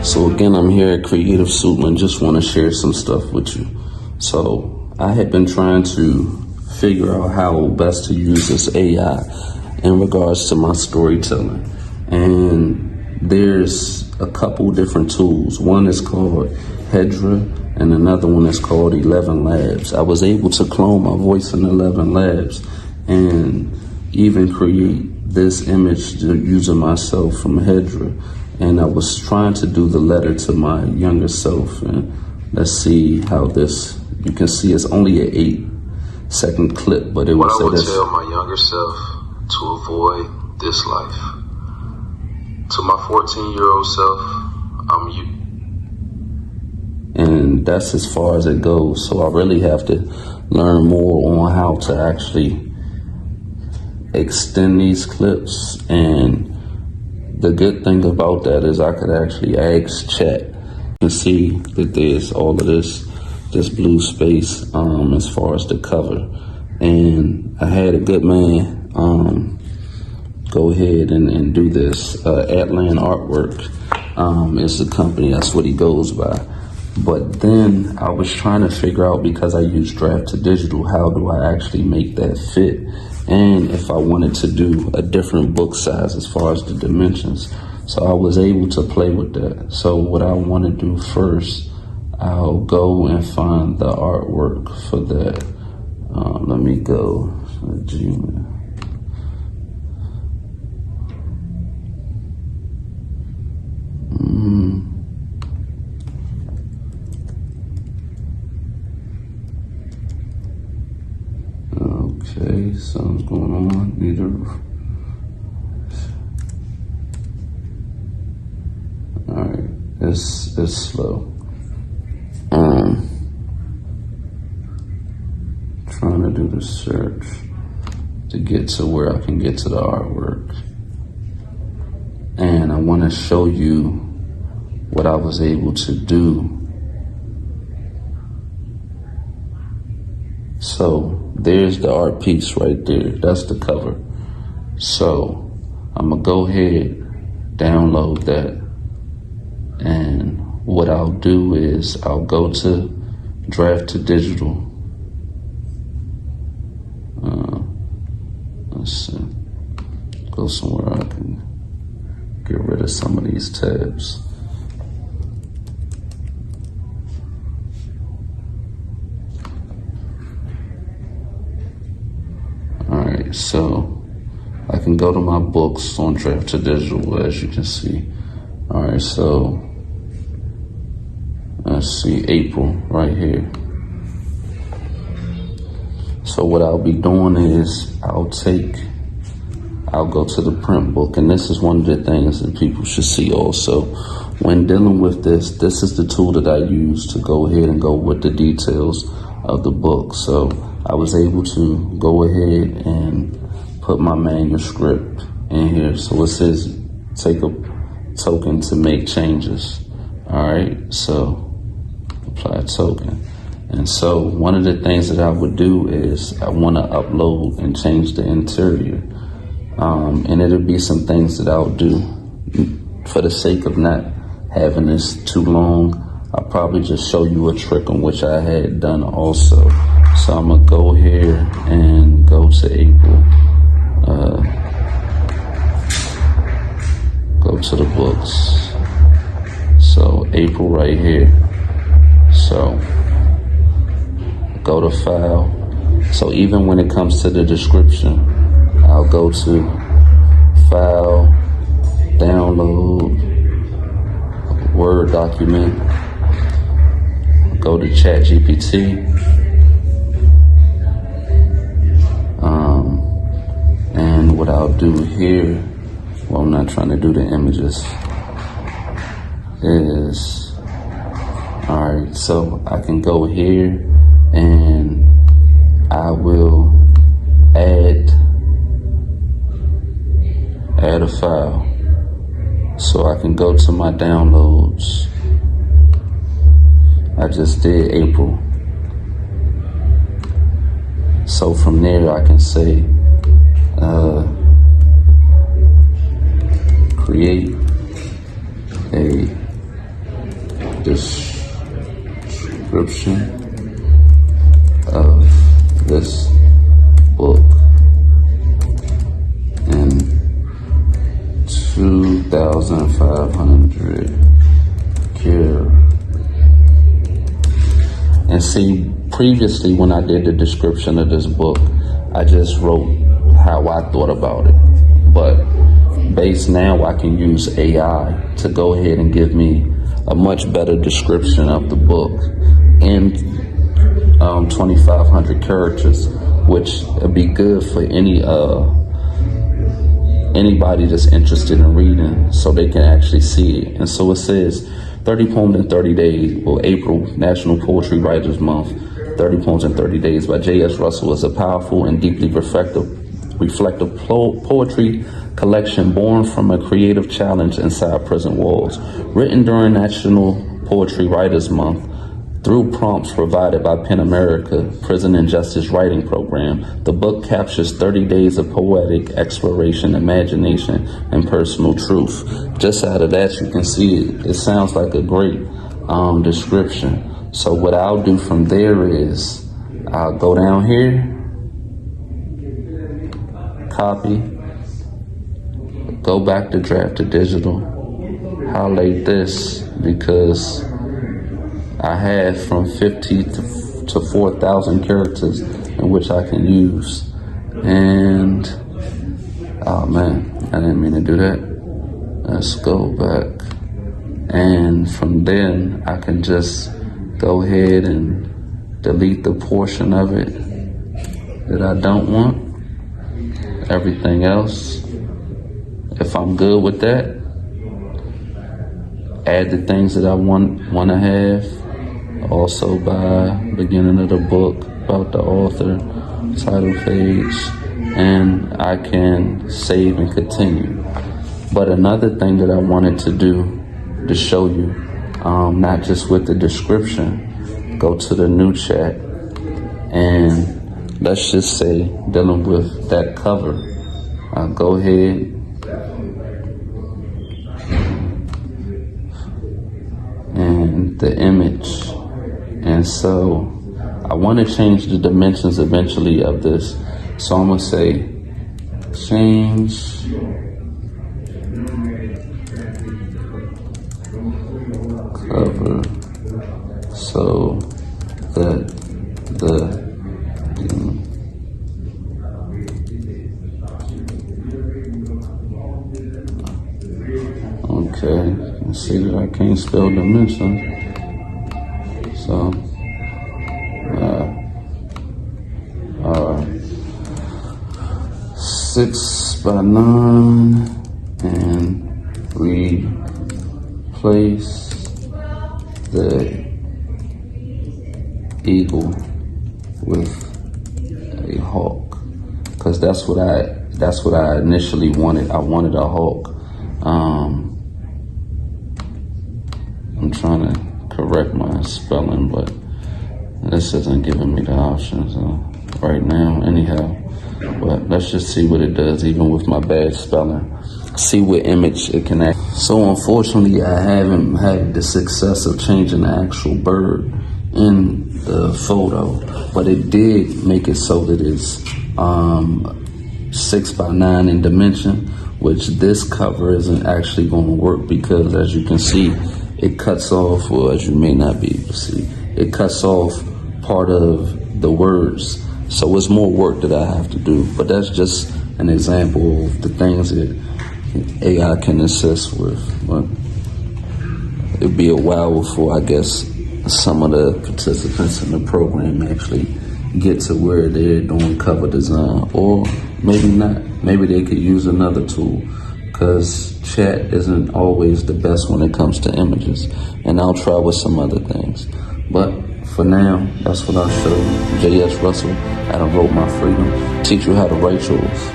So again, I'm here at Creative Soup and just want to share some stuff with you. So I had been trying to figure out how best to use this AI in regards to my storytelling. And there's a couple different tools. One is called Hedra and another one is called 11 Labs. I was able to clone my voice in 11 Labs and even create this image using myself from Hedra. And I was trying to do the letter to my younger self. And let's see how this, you can see it's only an 8-second clip, but it would say this. What I would tell my younger self to avoid this life. To my 14-year-old self, I'm you. And that's as far as it goes. So I really have to learn more on how to actually extend these clips. And the good thing about that is I could actually ask chat. You can see that there's all of this blue space as far as the cover. And I had a good man go ahead and do this. Atlan Artwork is the company, that's what he goes by. But then I was trying to figure out, because I use Draft to Digital, how do I actually make that fit? And if I wanted to do a different book size as far as the dimensions. So I was able to play with that. So what I want to do first, I'll go and find the artwork for that. Let me go to Gmail. Okay, something's going on. Alright, it's slow. Trying to do the search to get to where I can get to the artwork. And I want to show you what I was able to do. So there's the art piece right there. That's the cover. So I'm gonna go ahead, download that. And what I'll do is I'll go to Draft to Digital. Let's see. Go somewhere I can get rid of some of these tabs. Alright, so I can go to my books on Draft to Digital, as you can see. Alright, so let's see, April right here. So what I'll be doing is I'll go to the print book, and this is one of the things that people should see also. When dealing with this is the tool that I use to go ahead and go with the details of the book. So I was able to go ahead and put my manuscript in here. So it says take a token to make changes. All right, so apply token. And so one of the things that I would do is I want to upload and change the interior. And it'll be some things that I'll do for the sake of not having this too long. I'll probably just show you a trick on which I had done also. So I'm gonna go here and go to April. Go to the books. So April right here. So go to file. So even when it comes to the description, I'll go to file, download, Word document, go to ChatGPT, and what I'll do here, well, I'm not trying to do the images, is, all right, so I can go here and I will add a file. So I can go to my downloads. I just did April. So from there I can say create a description of this book in 2,500 characters. And see, previously when I did the description of this book, I just wrote how I thought about it. But based now, I can use AI to go ahead and give me a much better description of the book in 2,500 characters, which would be good for anybody that's interested in reading, so they can actually see it. And so it says 30 poems in 30 days. Well, April, National Poetry Writers Month. 30 Poems in 30 Days by J.S. Russell is a powerful and deeply reflective poetry collection born from a creative challenge inside prison walls. Written during National Poetry Writers Month, through prompts provided by PEN America Prison and Justice Writing Program, the book captures 30 days of poetic exploration, imagination, and personal truth. Just out of that, you can see it sounds like a great description. So what I'll do from there is I'll go down here, copy, go back to draft to digital, highlight this because I have from 50 to 4,000 characters in which I can use. And, oh man, I didn't mean to do that. Let's go back. And from then I can just go ahead and delete the portion of it that I don't want. Everything else, if I'm good with that, add the things that I want to have. Also by beginning of the book, about the author, title page, and I can save and continue. But another thing that I wanted to do to show you, not just with the description, go to the new chat, and let's just say dealing with that cover. I'll go ahead and the image. And so I want to change the dimensions eventually of this. So I'm going to say change cover so that the okay, you see that I can't spell dimension. So, 6 by 9, and replace the eagle with a hawk, because that's what I initially wanted. I wanted a hawk. I'm trying to correct my spelling, but this isn't giving me the options right now anyhow. But let's just see what it does, even with my bad spelling. See what image it can act. So unfortunately, I haven't had the success of changing the actual bird in the photo, but it did make it so that it's 6 by 9 in dimension, which this cover isn't actually going to work because, as you can see, it cuts off, or as you may not be able to see, it cuts off part of the words. So it's more work that I have to do, but that's just an example of the things that AI can assist with. But it'd be a while before, I guess, some of the participants in the program actually get to where they're doing cover design, or maybe not. Maybe they could use another tool, because chat isn't always the best when it comes to images, and I'll try with some other things. But for now, that's what I'll show you. J.S. Russell, I done wrote my freedom. Teach you how to write yours.